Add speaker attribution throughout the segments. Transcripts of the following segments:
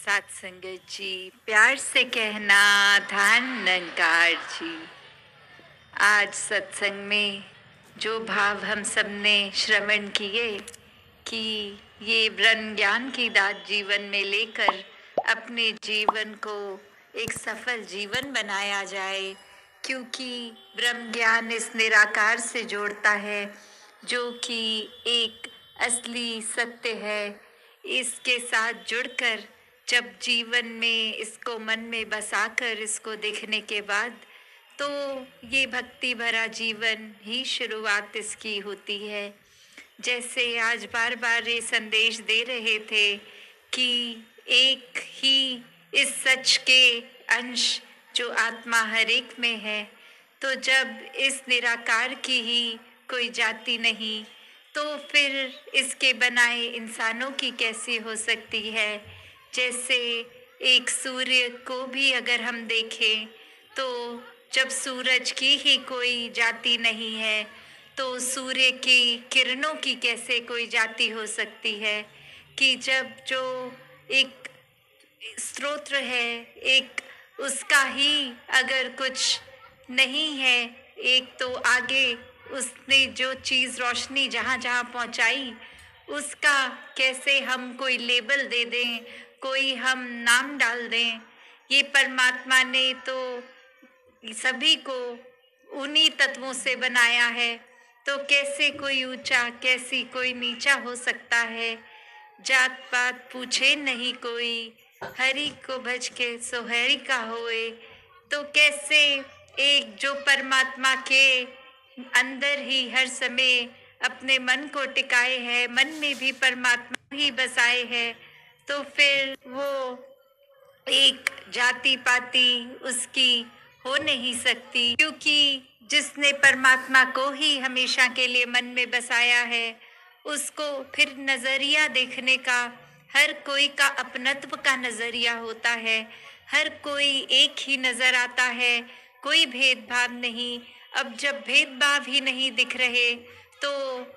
Speaker 1: साथ संगत जी, प्यार से कहना ध्यान निरंकार जी। आज सत्संग में जो भाव हम सबने श्रवण किए कि ये ब्रह्म ज्ञान की दात जीवन में लेकर अपने जीवन को एक सफल जीवन बनाया जाए, क्योंकि ब्रह्म ज्ञान इस निराकार से जोड़ता है जो कि एक असली सत्य है। इसके साथ जुड़कर जब जीवन में इसको मन में बसाकर इसको देखने के बाद तो ये भक्ति भरा जीवन ही शुरुआत इसकी होती है। जैसे आज बार बार ये संदेश दे रहे थे कि एक ही इस सच के अंश जो आत्मा हर एक में है, तो जब इस निराकार की ही कोई जाति नहीं, तो फिर इसके बनाए इंसानों की कैसी हो सकती है। जैसे एक सूर्य को भी अगर हम देखें तो जब सूरज की ही कोई जाति नहीं है, तो सूर्य की किरणों की कैसे कोई जाति हो सकती है। कि जब जो एक स्रोत है, एक उसका ही अगर कुछ नहीं है, एक तो आगे उसने जो चीज़ रोशनी जहाँ जहाँ पहुँचाई उसका कैसे हम कोई लेबल दे दें, कोई हम नाम डाल दें। ये परमात्मा ने तो सभी को उन्हीं तत्वों से बनाया है, तो कैसे कोई ऊंचा कैसी कोई नीचा हो सकता है। जात पात पूछे नहीं कोई, हरि को भज के सोहरी का होए। तो कैसे एक जो परमात्मा के अंदर ही हर समय अपने मन को टिकाए है, मन में भी परमात्मा ही बसाए है, तो फिर वो एक जाति पाति उसकी हो नहीं सकती, क्योंकि जिसने परमात्मा को ही हमेशा के लिए मन में बसाया है, उसको फिर नजरिया देखने का हर कोई का अपनत्व का नजरिया होता है। हर कोई एक ही नजर आता है, कोई भेदभाव नहीं। अब जब भेदभाव ही नहीं दिख रहे तो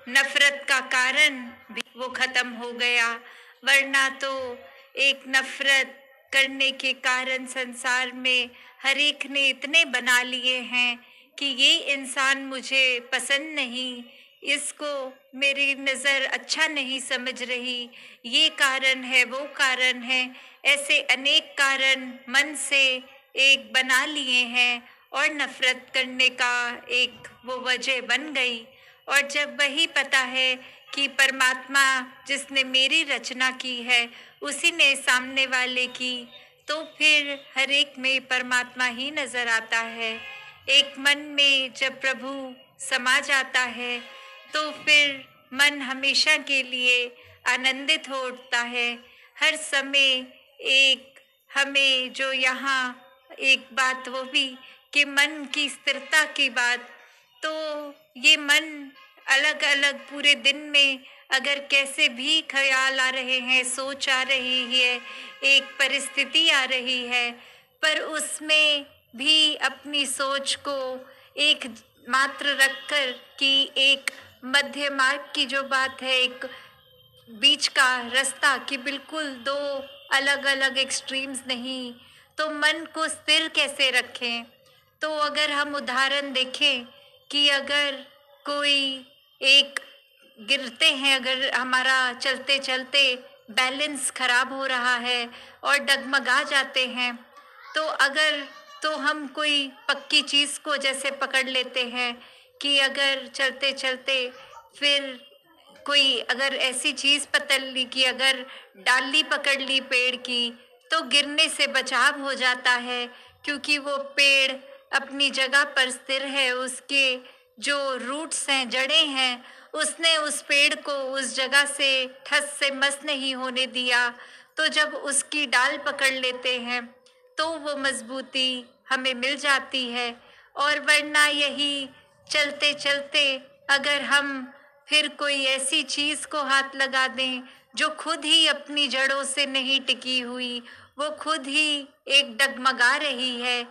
Speaker 1: नफरत का कारण भी वो खत्म हो गया। वरना तो एक नफरत करने के कारण संसार में हर एक ने इतने बना लिए हैं कि ये इंसान मुझे पसंद नहीं, इसको मेरी नज़र अच्छा नहीं समझ रही, ये कारण है वो कारण है, ऐसे अनेक कारण मन से एक बना लिए हैं और नफरत करने का एक वो वजह बन गई। और जब वही पता है कि परमात्मा जिसने मेरी रचना की है उसी ने सामने वाले की, तो फिर हर एक में परमात्मा ही नजर आता है। एक मन में जब प्रभु समा जाता है तो फिर मन हमेशा के लिए आनंदित हो उठता है। हर समय एक हमें जो यहाँ एक बात वो भी कि मन की स्थिरता की बात, तो ये मन अलग अलग पूरे दिन में अगर कैसे भी ख्याल आ रहे हैं, सोच आ रही है, एक परिस्थिति आ रही है, पर उसमें भी अपनी सोच को एक मात्र रखकर कि एक मध्य मार्ग की जो बात है, एक बीच का रास्ता कि बिल्कुल दो अलग अलग एक्सट्रीम्स नहीं, तो मन को स्थिर कैसे रखें। तो अगर हम उदाहरण देखें कि अगर कोई एक गिरते हैं, अगर हमारा चलते चलते बैलेंस खराब हो रहा है और डगमगा जाते हैं, तो अगर तो हम कोई पक्की चीज़ को जैसे पकड़ लेते हैं कि अगर चलते चलते फिर कोई अगर ऐसी चीज़ पकड़ ली कि अगर डाली पकड़ ली पेड़ की, तो गिरने से बचाव हो जाता है, क्योंकि वो पेड़ अपनी जगह पर स्थिर है, उसके जो रूट्स हैं, जड़ें हैं, उसने उस पेड़ को उस जगह से ठस से मस नहीं होने दिया। तो जब उसकी डाल पकड़ लेते हैं तो वो मजबूती हमें मिल जाती है। और वरना यही चलते चलते अगर हम फिर कोई ऐसी चीज़ को हाथ लगा दें जो खुद ही अपनी जड़ों से नहीं टिकी हुई, वो खुद ही एक डगमगा रही है,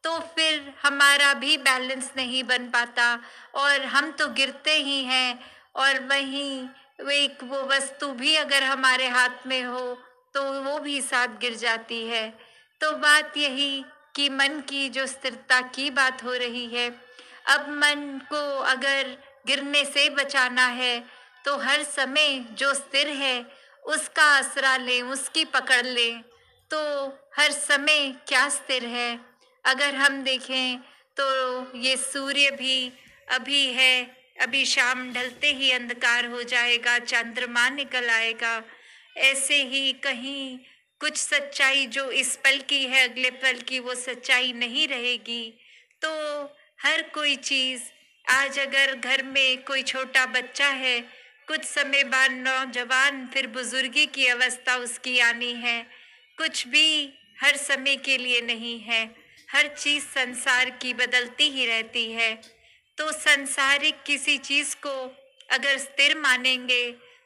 Speaker 1: तो फिर हमारा भी बैलेंस नहीं बन पाता और हम तो गिरते ही हैं। और वहीं वो एक वो वस्तु भी अगर हमारे हाथ में हो तो वो भी साथ गिर जाती है। तो बात यही कि मन की जो स्थिरता की बात हो रही है, अब मन को अगर गिरने से बचाना है तो हर समय जो स्थिर है उसका आसरा लें, उसकी पकड़ लें। तो हर समय क्या स्थिर है? अगर हम देखें तो ये सूर्य भी अभी है, अभी शाम ढलते ही अंधकार हो जाएगा, चंद्रमा निकल आएगा। ऐसे ही कहीं कुछ सच्चाई जो इस पल की है, अगले पल की वो सच्चाई नहीं रहेगी। तो हर कोई चीज, आज अगर घर में कोई छोटा बच्चा है, कुछ समय बाद नौजवान, फिर बुजुर्गी की अवस्था उसकी आनी है। कुछ भी हर समय के लिए नहीं है। हर चीज संसार की बदलती ही रहती है। तो संसारिक किसी चीज को अगर स्थिर मानेंगे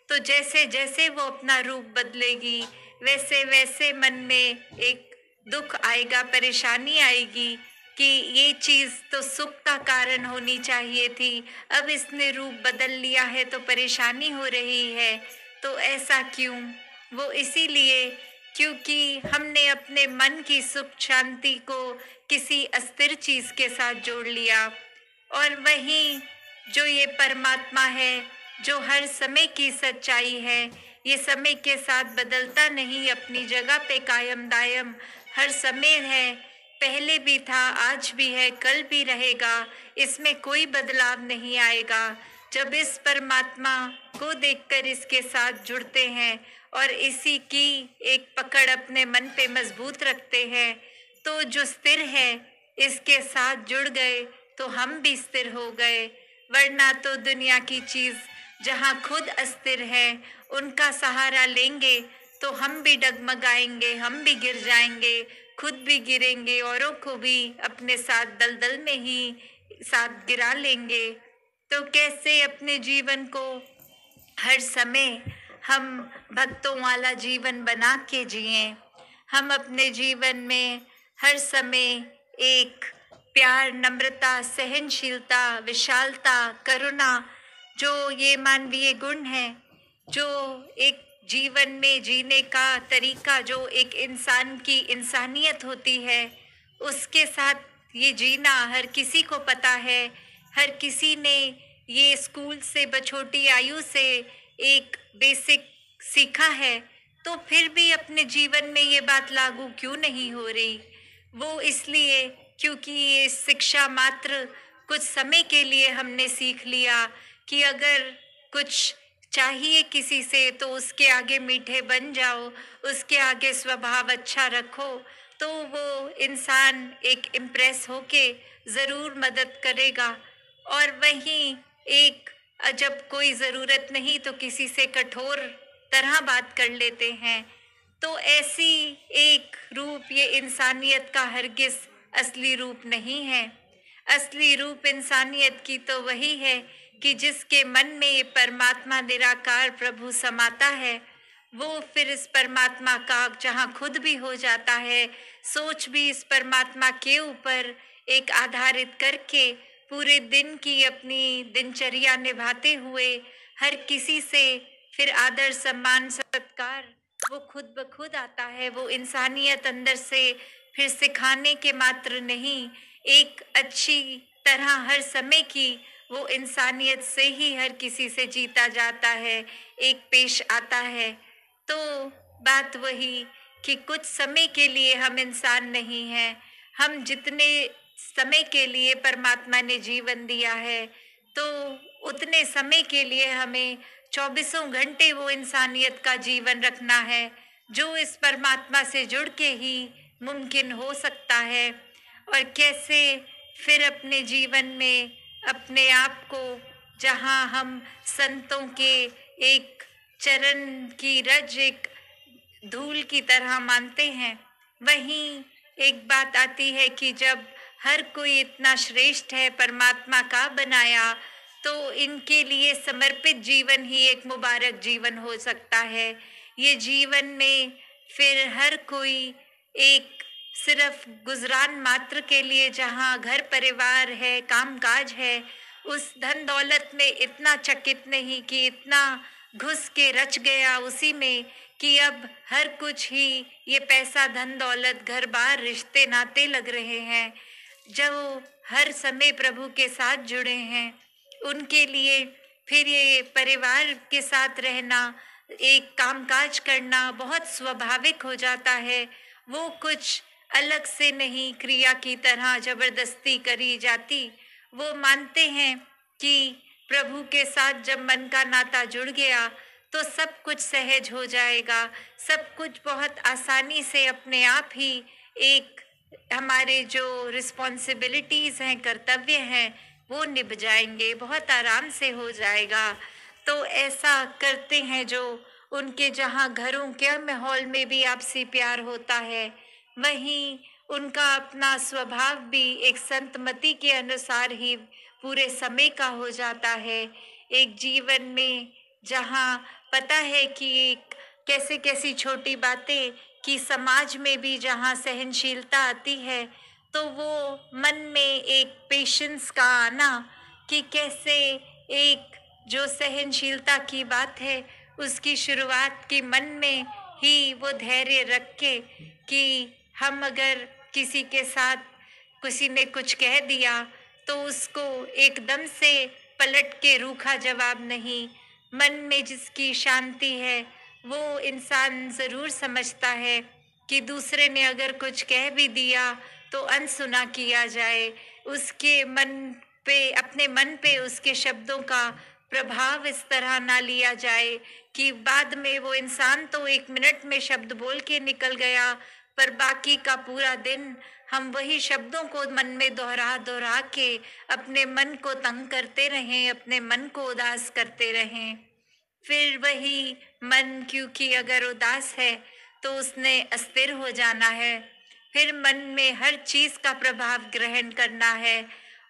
Speaker 1: तो जैसे जैसे वो अपना रूप बदलेगी, वैसे वैसे मन में एक दुख आएगा, परेशानी आएगी कि ये चीज तो सुख का कारण होनी चाहिए थी, अब इसने रूप बदल लिया है तो परेशानी हो रही है। तो ऐसा क्यों? वो इसीलिए क्योंकि हमने अपने मन की सुख शांति को किसी अस्थिर चीज के साथ जोड़ लिया। और वहीं जो ये परमात्मा है, जो हर समय की सच्चाई है, ये समय के साथ बदलता नहीं, अपनी जगह पे कायम दायम हर समय है। पहले भी था, आज भी है, कल भी रहेगा, इसमें कोई बदलाव नहीं आएगा। जब इस परमात्मा को देखकर इसके साथ जुड़ते हैं और इसी की एक पकड़ अपने मन पे मजबूत रखते हैं, तो जो स्थिर है इसके साथ जुड़ गए तो हम भी स्थिर हो गए। वरना तो दुनिया की चीज जहाँ खुद अस्थिर है, उनका सहारा लेंगे तो हम भी डगमगाएंगे, हम भी गिर जाएंगे, खुद भी गिरेंगे, औरों को भी अपने साथ दलदल में ही साथ गिरा लेंगे। तो कैसे अपने जीवन को हर समय हम भक्तों वाला जीवन बना के जिएं। हम अपने जीवन में हर समय एक प्यार, नम्रता, सहनशीलता, विशालता, करुणा, जो ये मानवीय गुण है, जो एक जीवन में जीने का तरीका, जो एक इंसान की इंसानियत होती है, उसके साथ ये जीना हर किसी को पता है। हर किसी ने ये स्कूल से बछोटी आयु से एक बेसिक सीखा है। तो फिर भी अपने जीवन में ये बात लागू क्यों नहीं हो रही? वो इसलिए क्योंकि ये शिक्षा मात्र कुछ समय के लिए हमने सीख लिया कि अगर कुछ चाहिए किसी से तो उसके आगे मीठे बन जाओ, उसके आगे स्वभाव अच्छा रखो, तो वो इंसान एक इम्प्रेस होके ज़रूर मदद करेगा। और वहीं एक जब कोई ज़रूरत नहीं तो किसी से कठोर तरह बात कर लेते हैं। तो ऐसी एक रूप ये इंसानियत का हरगिज असली रूप नहीं है। असली रूप इंसानियत की तो वही है कि जिसके मन में ये परमात्मा निराकार प्रभु समाता है, वो फिर इस परमात्मा का जहाँ खुद भी हो जाता है, सोच भी इस परमात्मा के ऊपर एक आधारित करके पूरे दिन की अपनी दिनचर्या निभाते हुए हर किसी से फिर आदर, सम्मान, सत्कार वो खुद ब खुद आता है। वो इंसानियत अंदर से फिर सिखाने के मात्र नहीं, एक अच्छी तरह हर समय की वो इंसानियत से ही हर किसी से जीता जाता है, एक पेश आता है। तो बात वही कि कुछ समय के लिए हम इंसान नहीं हैं। हम जितने समय के लिए परमात्मा ने जीवन दिया है, तो उतने समय के लिए हमें चौबीसों घंटे वो इंसानियत का जीवन रखना है, जो इस परमात्मा से जुड़ के ही मुमकिन हो सकता है। और कैसे फिर अपने जीवन में अपने आप को, जहाँ हम संतों के एक चरण की रज, एक धूल की तरह मानते हैं, वहीं एक बात आती है कि जब हर कोई इतना श्रेष्ठ है, परमात्मा का बनाया, तो इनके लिए समर्पित जीवन ही एक मुबारक जीवन हो सकता है। ये जीवन में फिर हर कोई एक सिर्फ गुजरान मात्र के लिए, जहाँ घर परिवार है, कामकाज है, उस धन दौलत में इतना चकित नहीं कि इतना घुस के रच गया उसी में कि अब हर कुछ ही ये पैसा, धन दौलत, घर बार, रिश्ते नाते लग रहे हैं, जो हर समय प्रभु के साथ जुड़े हैं, उनके लिए फिर ये परिवार के साथ रहना, एक कामकाज करना बहुत स्वाभाविक हो जाता है। वो कुछ अलग से नहीं क्रिया की तरह जबरदस्ती करी जाती। वो मानते हैं कि प्रभु के साथ जब मन का नाता जुड़ गया तो सब कुछ सहज हो जाएगा, सब कुछ बहुत आसानी से अपने आप ही एक हमारे जो रिस्पॉन्सिबिलिटीज हैं, कर्तव्य हैं, वो निभ जाएंगे, बहुत आराम से हो जाएगा। तो ऐसा करते हैं जो उनके जहाँ घरों के माहौल में भी आपसी प्यार होता है, वहीं उनका अपना स्वभाव भी एक संतमति के अनुसार ही पूरे समय का हो जाता है। एक जीवन में जहाँ पता है कि एक कैसे कैसी छोटी बातें कि समाज में भी जहाँ सहनशीलता आती है, तो वो मन में एक पेशेंस का आना कि कैसे एक जो सहनशीलता की बात है उसकी शुरुआत की मन में ही वो धैर्य रख के कि हम अगर किसी के साथ किसी ने कुछ कह दिया तो उसको एकदम से पलट के रूखा जवाब नहीं, मन में जिसकी शांति है वो इंसान ज़रूर समझता है कि दूसरे ने अगर कुछ कह भी दिया तो अनसुना किया जाए, उसके मन पे, अपने मन पे उसके शब्दों का प्रभाव इस तरह ना लिया जाए कि बाद में वो इंसान तो 1 मिनट में शब्द बोल के निकल गया, पर बाकी का पूरा दिन हम वही शब्दों को मन में दोहरा दोहरा के अपने मन को तंग करते रहें, अपने मन को उदास करते रहें। फिर वही मन, क्योंकि अगर उदास है तो उसने अस्थिर हो जाना है, फिर मन में हर चीज का प्रभाव ग्रहण करना है।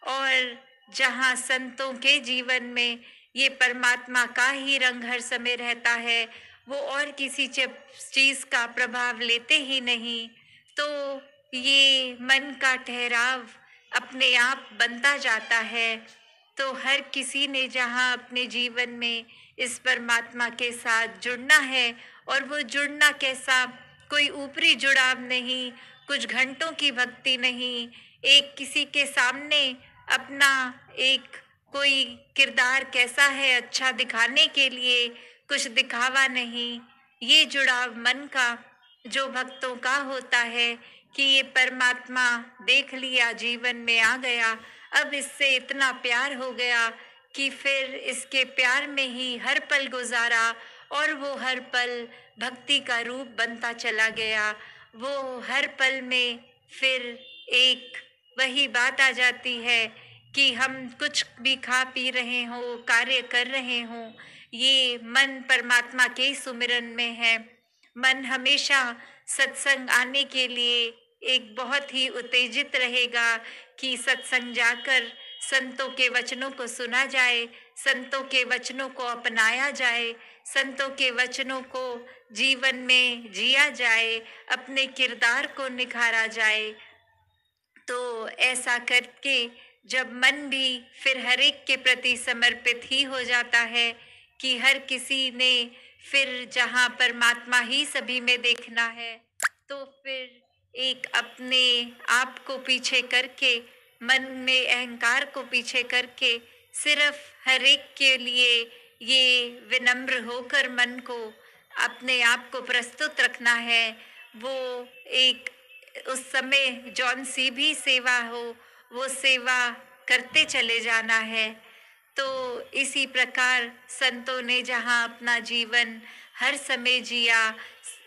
Speaker 1: और जहाँ संतों के जीवन में ये परमात्मा का ही रंग हर समय रहता है, वो और किसी चीज का प्रभाव लेते ही नहीं, तो ये मन का ठहराव अपने आप बनता जाता है। तो हर किसी ने जहाँ अपने जीवन में इस परमात्मा के साथ जुड़ना है, और वो जुड़ना कैसा, कोई ऊपरी जुड़ाव नहीं, कुछ घंटों की भक्ति नहीं, एक किसी के सामने अपना एक कोई किरदार कैसा है अच्छा दिखाने के लिए कुछ दिखावा नहीं, ये जुड़ाव मन का जो भक्तों का होता है कि ये परमात्मा देख लिया, जीवन में आ गया, अब इससे इतना प्यार हो गया कि फिर इसके प्यार में ही हर पल गुजारा, और वो हर पल भक्ति का रूप बनता चला गया। वो हर पल में फिर एक वही बात आ जाती है कि हम कुछ भी खा पी रहे हों, कार्य कर रहे हों, ये मन परमात्मा के सुमिरन में है। मन हमेशा सत्संग आने के लिए एक बहुत ही उत्तेजित रहेगा कि सत्संग जाकर संतों के वचनों को सुना जाए, संतों के वचनों को अपनाया जाए, संतों के वचनों को जीवन में जिया जाए, अपने किरदार को निखारा जाए। तो ऐसा करके जब मन भी फिर हर एक के प्रति समर्पित ही हो जाता है कि हर किसी ने फिर जहाँ परमात्मा ही सभी में देखना है, तो फिर एक अपने आप को पीछे करके, मन में अहंकार को पीछे करके, सिर्फ हर एक के लिए ये विनम्र होकर मन को अपने आप को प्रस्तुत रखना है। वो एक उस समय जौन सी भी सेवा हो वो सेवा करते चले जाना है। तो इसी प्रकार संतों ने जहाँ अपना जीवन हर समय जिया,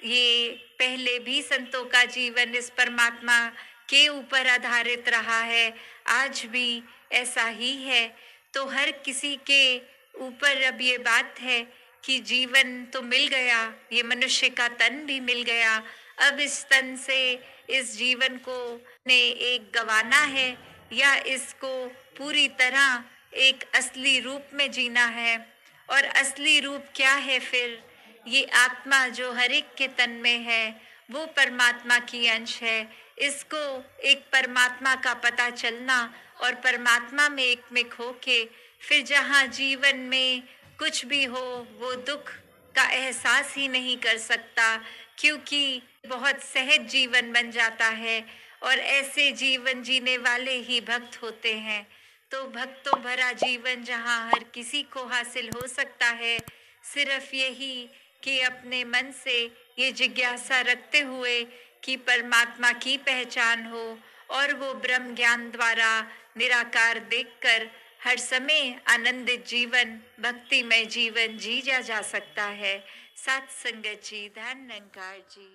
Speaker 1: ये पहले भी संतों का जीवन इस परमात्मा के ऊपर आधारित रहा है, आज भी ऐसा ही है। तो हर किसी के ऊपर अब ये बात है कि जीवन तो मिल गया, ये मनुष्य का तन भी मिल गया, अब इस तन से इस जीवन को ने एक गंवाना है या इसको पूरी तरह एक असली रूप में जीना है। और असली रूप क्या है फिर? ये आत्मा जो हर एक के तन में है वो परमात्मा की अंश है। इसको एक परमात्मा का पता चलना और परमात्मा में एक में खो के फिर जहाँ जीवन में कुछ भी हो वो दुख का एहसास ही नहीं कर सकता, क्योंकि बहुत सहज जीवन बन जाता है और ऐसे जीवन जीने वाले ही भक्त होते हैं। तो भक्तों भरा जीवन जहाँ हर किसी को हासिल हो सकता है, सिर्फ यही कि अपने मन से ये जिज्ञासा रखते हुए कि परमात्मा की पहचान हो और वो ब्रह्म ज्ञान द्वारा निराकार देखकर हर समय आनंदित जीवन, भक्तिमय जीवन जी जा सकता है। सत्संगत जी, धन निरंकार जी।